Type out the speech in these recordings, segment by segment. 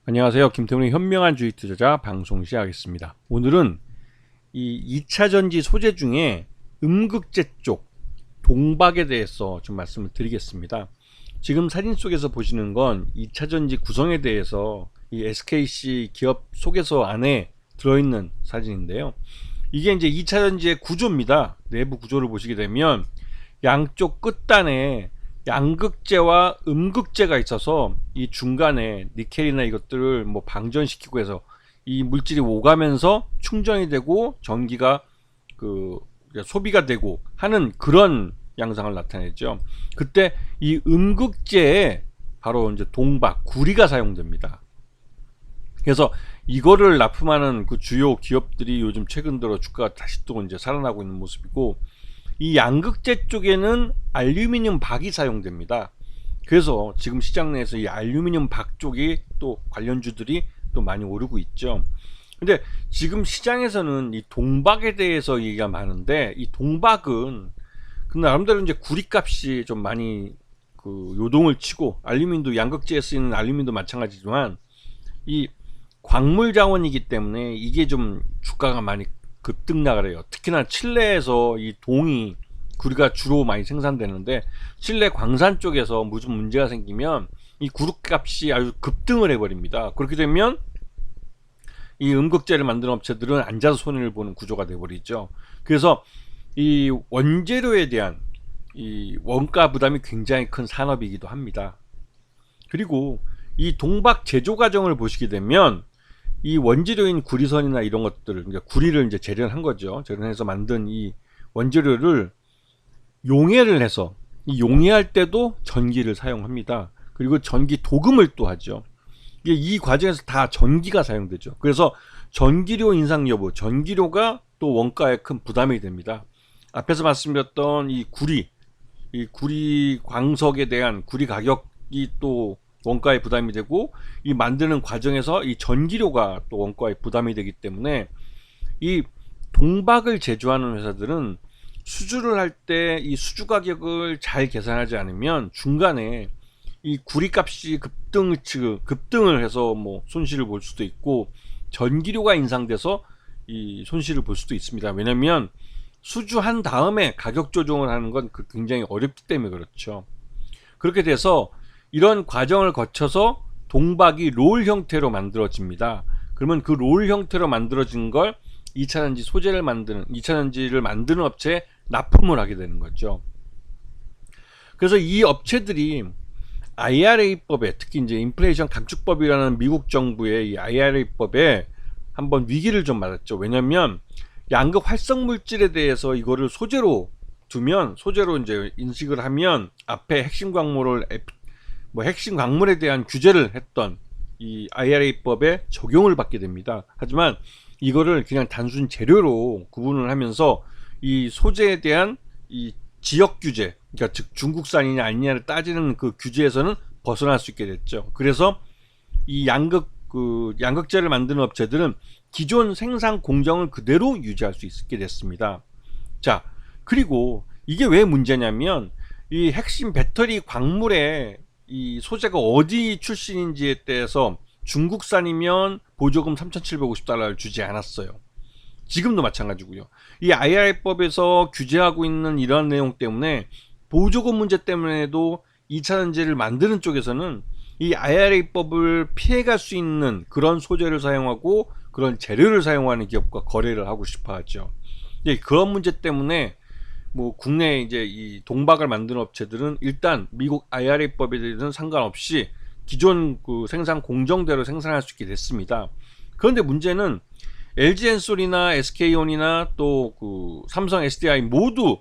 안녕하세요. 김태훈의 현명한 주식 투자자 방송 시작하겠습니다. 오늘은 이 2차 전지 소재 중에 음극재 쪽 동박에 대해서 좀 말씀을 드리겠습니다. 지금 사진 속에서 보시는 건 2차 전지 구성에 대해서 이 SKC 기업 소개서 안에 들어있는 사진인데요. 이게 이제 2차 전지의 구조입니다. 내부 구조를 보시게 되면 양쪽 끝단에 양극재와 음극재가 있어서 이 중간에 니켈이나 이것들을 뭐 방전시키고 해서 이 물질이 오가면서 충전이 되고 전기가 그 소비가 되고 하는 그런 양상을 나타내죠. 그때 이 음극재에 바로 이제 동박, 구리가 사용됩니다. 그래서 이거를 납품하는 그 주요 기업들이 요즘 최근 들어 주가가 다시 또 이제 살아나고 있는 모습이고, 이 양극재 쪽에는 알루미늄 박이 사용됩니다. 그래서 지금 시장 내에서 이 알루미늄 박 쪽이 또 관련주들이 또 많이 오르고 있죠. 근데 지금 시장에서는 이 동박에 대해서 얘기가 많은데, 이 동박은 그 나름대로 이제 구리값이 좀 많이 그 요동을 치고, 알루미늄도 양극재에 쓰이는 알루미늄도 마찬가지지만 이 광물 자원이기 때문에 이게 좀 주가가 많이 급등 나가래요. 특히나 칠레에서 이 동이 구리가 주로 많이 생산되는데, 칠레 광산 쪽에서 무슨 문제가 생기면 이 구리값이 아주 급등을 해버립니다. 그렇게 되면 이 음극재를 만드는 업체들은 앉아서 손해를 보는 구조가 돼버리죠. 그래서 이 원재료에 대한 이 원가 부담이 굉장히 큰 산업이기도 합니다. 그리고 이 동박 제조 과정을 보시게 되면 이 원재료인 구리선이나 이런 것들을, 그러니까 구리를 이제 재련한 거죠. 재련해서 만든 이 원재료를 용해를 해서, 이 용해할 때도 전기를 사용합니다. 그리고 전기 도금을 또 하죠. 이 과정에서 다 전기가 사용되죠. 그래서 전기료 인상 여부, 전기료가 또 원가에 큰 부담이 됩니다. 앞에서 말씀드렸던 이 구리 광석에 대한 구리 가격이 또 원가에 부담이 되고, 이 만드는 과정에서 이 전기료가 또 원가에 부담이 되기 때문에 이 동박을 제조하는 회사들은 수주를 할 때 이 수주 가격을 잘 계산하지 않으면 중간에 이 구리값이 급등을 해서 뭐 손실을 볼 수도 있고, 전기료가 인상돼서 이 손실을 볼 수도 있습니다. 왜냐면 수주한 다음에 가격 조정을 하는 건 굉장히 어렵기 때문에 그렇죠. 그렇게 돼서 이런 과정을 거쳐서 동박이 롤 형태로 만들어집니다. 그러면 그 롤 형태로 만들어진 걸 2차전지 소재를 만드는, 2차전지를 만드는 업체에 납품을 하게 되는 거죠. 그래서 이 업체들이 IRA법에, 특히 이제 인플레이션 감축법이라는 미국 정부의 이 IRA법에 한번 위기를 좀 맞았죠. 왜냐면 양극 활성 물질에 대해서 이거를 소재로 두면, 소재로 이제 인식을 하면 앞에 핵심 광물에 대한 규제를 했던 이 IRA법에 적용을 받게 됩니다. 하지만 이거를 그냥 단순 재료로 구분을 하면서 이 소재에 대한 이 지역 규제, 그러니까 즉 중국산이냐 아니냐를 따지는 그 규제에서는 벗어날 수 있게 됐죠. 그래서 이 양극재를 만드는 업체들은 기존 생산 공정을 그대로 유지할 수 있게 됐습니다. 자, 그리고 이게 왜 문제냐면 이 핵심 배터리 광물의 이 소재가 어디 출신인지에 대해서 중국산이면 보조금 3,750달러를 주지 않았어요. 지금도 마찬가지고요. 이 IRA법에서 규제하고 있는 이러한 내용 때문에, 보조금 문제 때문에도 2차 전지를 만드는 쪽에서는 이 IRA법을 피해갈 수 있는 그런 소재를 사용하고 그런 재료를 사용하는 기업과 거래를 하고 싶어 하죠. 그런 문제 때문에 뭐 국내 이제 이 동박을 만드는 업체들은 일단 미국 IRA법에 대해서는 상관없이 기존 그 생산 공정대로 생산할 수 있게 됐습니다. 그런데 문제는 LG엔솔이나 SK온이나 또 그 삼성 SDI 모두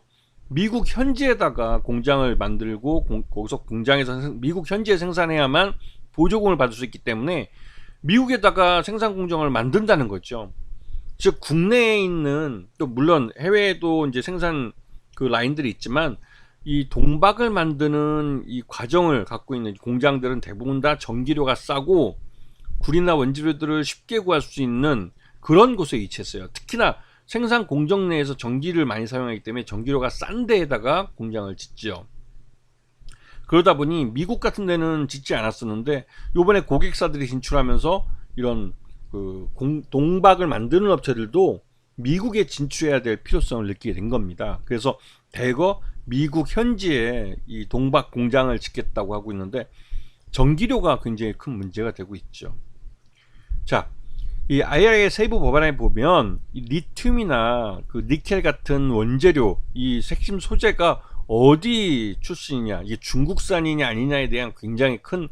미국 현지에다가 공장을 만들고 거기서 공장에서 미국 현지에 생산해야만 보조금을 받을 수 있기 때문에 미국에다가 생산 공장을 만든다는 거죠. 즉 국내에 있는, 또 물론 해외에도 이제 생산 그 라인들이 있지만, 이 동박을 만드는 이 과정을 갖고 있는 공장들은 대부분 다 전기료가 싸고 구리나 원재료들을 쉽게 구할 수 있는 그런 곳에 위치했어요. 특히나 생산 공정 내에서 전기를 많이 사용하기 때문에 전기료가 싼 데에다가 공장을 짓죠. 그러다 보니 미국 같은 데는 짓지 않았었는데 요번에 고객사들이 진출하면서 이런 동박을 만드는 업체들도 미국에 진출해야 될 필요성을 느끼게 된 겁니다. 그래서 대거 미국 현지에 이 동박 공장을 짓겠다고 하고 있는데 전기료가 굉장히 큰 문제가 되고 있죠. 자, 이 IRA 세부 법안에 보면 이 리튬이나 그 니켈 같은 원재료, 이 핵심 소재가 어디 출신이냐, 이게 중국산이냐 아니냐에 대한 굉장히 큰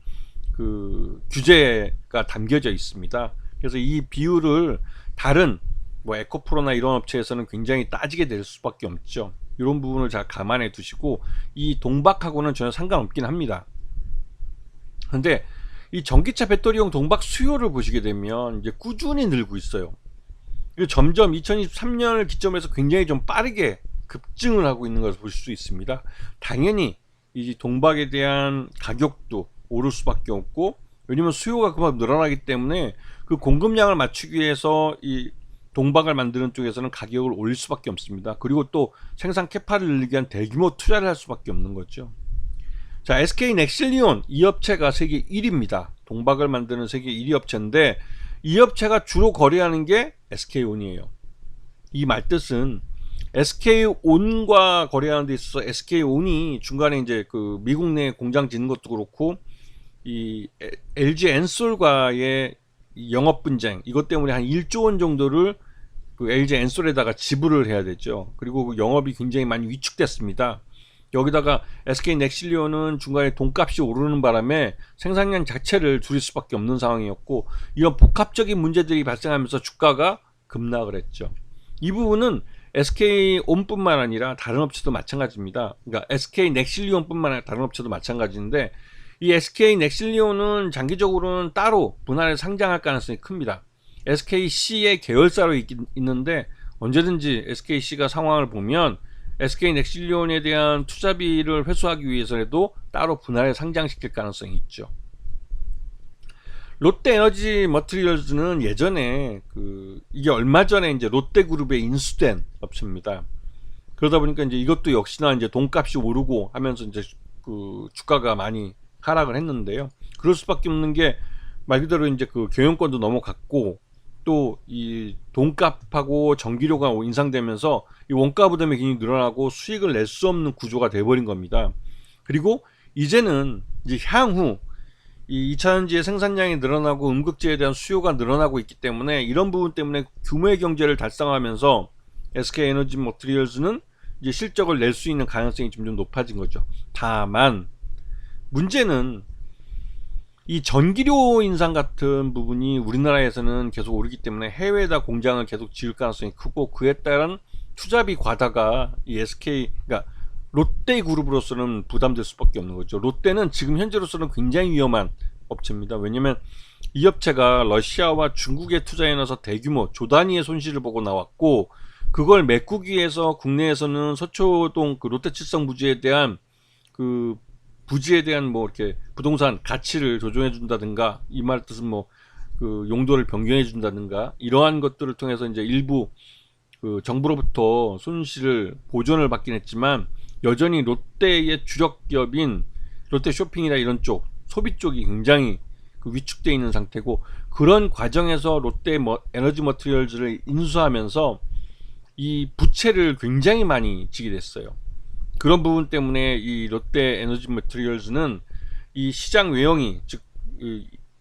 규제가 담겨져 있습니다. 그래서 이 비율을 다른 뭐 에코프로나 이런 업체에서는 굉장히 따지게 될 수밖에 없죠. 이런 부분을 잘 감안해 두시고 이 동박하고는 전혀 상관없긴 합니다. 근데 이 전기차 배터리용 동박 수요를 보시게 되면 이제 꾸준히 늘고 있어요. 점점 2023년을 기점해서 굉장히 좀 빠르게 급증을 하고 있는 것을 보실 수 있습니다. 당연히 이 동박에 대한 가격도 오를 수밖에 없고, 왜냐면 수요가 그만큼 늘어나기 때문에 그 공급량을 맞추기 위해서 이 동박을 만드는 쪽에서는 가격을 올릴 수밖에 없습니다. 그리고 또 생산 캐파를 늘리기 위한 대규모 투자를 할 수밖에 없는 거죠. 자, SK 넥실리온 이 업체가 세계 1위입니다. 동박을 만드는 세계 1위 업체인데 이 업체가 주로 거래하는 게 SK온이에요. 이 말뜻은 SK온과 거래하는 데 있어서 SK온이 중간에 이제 그 미국 내 공장 짓는 것도 그렇고 이 LG 엔솔과의 영업 분쟁 이것 때문에 한 1조 원 정도를 그 LG 엔솔에다가 지불을 해야 되죠. 그리고 그 영업이 굉장히 많이 위축됐습니다. 여기다가 SK 넥실리온은 중간에 돈값이 오르는 바람에 생산량 자체를 줄일 수밖에 없는 상황이었고, 이런 복합적인 문제들이 발생하면서 주가가 급락을 했죠. 이 부분은 SK온뿐만 아니라 다른 업체도 마찬가지입니다. 그러니까 SK 넥실리온뿐만 아니라 다른 업체도 마찬가지인데, 이 SK 넥실리온은 장기적으로는 따로 분할해 상장할 가능성이 큽니다. SKC의 계열사로 있는데 언제든지 SKC가 상황을 보면 SK 넥실리온에 대한 투자비를 회수하기 위해서라도 따로 분할해 상장시킬 가능성이 있죠. 롯데 에너지 머티리얼즈는 예전에 이게 얼마 전에 이제 롯데그룹에 인수된 업체입니다. 그러다 보니까 이제 이것도 역시나 이제 돈값이 오르고 하면서 이제 주가가 많이 하락을 했는데요. 그럴 수밖에 없는 게 말 그대로 이제 경영권도 넘어갔고 또 이 돈값하고 전기료가 인상되면서 이 원가 부담이 굉장히 늘어나고 수익을 낼 수 없는 구조가 돼버린 겁니다. 그리고 이제는 이제 향후 이 2차전지의 생산량이 늘어나고 음극재에 대한 수요가 늘어나고 있기 때문에 이런 부분 때문에 규모의 경제를 달성하면서 SK 에너지 머티리얼즈는 이제 실적을 낼 수 있는 가능성이 점점 높아진 거죠. 다만 문제는 이 전기료 인상 같은 부분이 우리나라에서는 계속 오르기 때문에 해외에다 공장을 계속 지을 가능성이 크고, 그에 따른 투자비 과다가 이 SK, 그러니까 롯데그룹으로서는 부담될 수밖에 없는 거죠. 롯데는 지금 현재로서는 굉장히 위험한 업체입니다. 왜냐면 이 업체가 러시아와 중국에 투자해 넣어서 대규모 조 단위의 손실을 보고 나왔고, 그걸 메꾸기 위해서 국내에서는 서초동 롯데칠성 부지에 대한 부지에 대한 뭐 이렇게 부동산 가치를 조정해 준다든가, 이 말 뜻은 뭐 용도를 변경해 준다든가, 이러한 것들을 통해서 이제 일부 정부로부터 손실을 보전을 받긴 했지만 여전히 롯데의 주력 기업인 롯데쇼핑이나 이런 쪽 소비 쪽이 굉장히 위축되어 있는 상태고, 그런 과정에서 롯데 에너지 머티리얼즈를 인수하면서 이 부채를 굉장히 많이 지게 됐어요. 그런 부분 때문에 이 롯데 에너지 머티리얼즈는 이 시장 외형이, 즉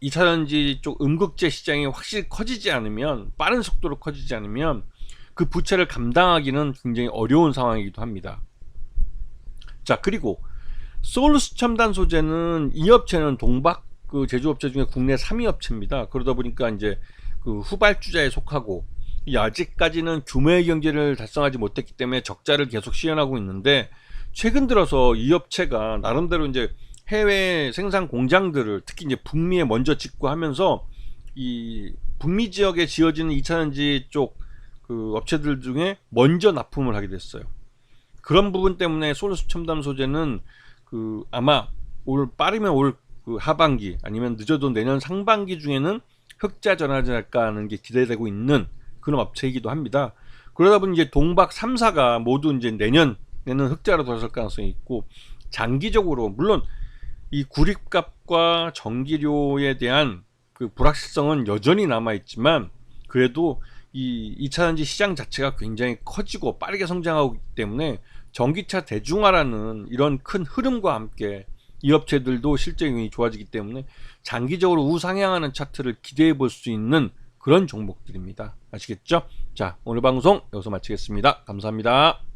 2차전지 쪽 음극재 시장이 확실히 커지지 않으면, 빠른 속도로 커지지 않으면 그 부채를 감당하기는 굉장히 어려운 상황이기도 합니다. 자, 그리고 소울루스 첨단 소재는 이 업체는 동박 제조업체 중에 국내 3위 업체입니다. 그러다 보니까 이제 후발주자에 속하고 아직까지는 규모의 경제를 달성하지 못했기 때문에 적자를 계속 시현하고 있는데, 최근 들어서 이 업체가 나름대로 이제 해외 생산 공장들을 특히 이제 북미에 먼저 짓고 하면서 이 북미 지역에 지어지는 2차전지 쪽 업체들 중에 먼저 납품을 하게 됐어요. 그런 부분 때문에 소울루스 첨단 소재는 아마 빠르면 올 하반기 아니면 늦어도 내년 상반기 중에는 흑자 전환을 할까 하는 게 기대되고 있는 그런 업체이기도 합니다. 그러다 보니 이제 동박 3사가 모두 이제 내년에는 흑자로 돌아설 가능성이 있고, 장기적으로 물론 이 구립값과 전기료에 대한 그 불확실성은 여전히 남아 있지만, 그래도 이 2차전지 시장 자체가 굉장히 커지고 빠르게 성장하고 있기 때문에 전기차 대중화라는 이런 큰 흐름과 함께 이 업체들도 실적이 좋아지기 때문에 장기적으로 우상향하는 차트를 기대해 볼 수 있는 그런 종목들입니다. 아시겠죠? 자, 오늘 방송 여기서 마치겠습니다. 감사합니다.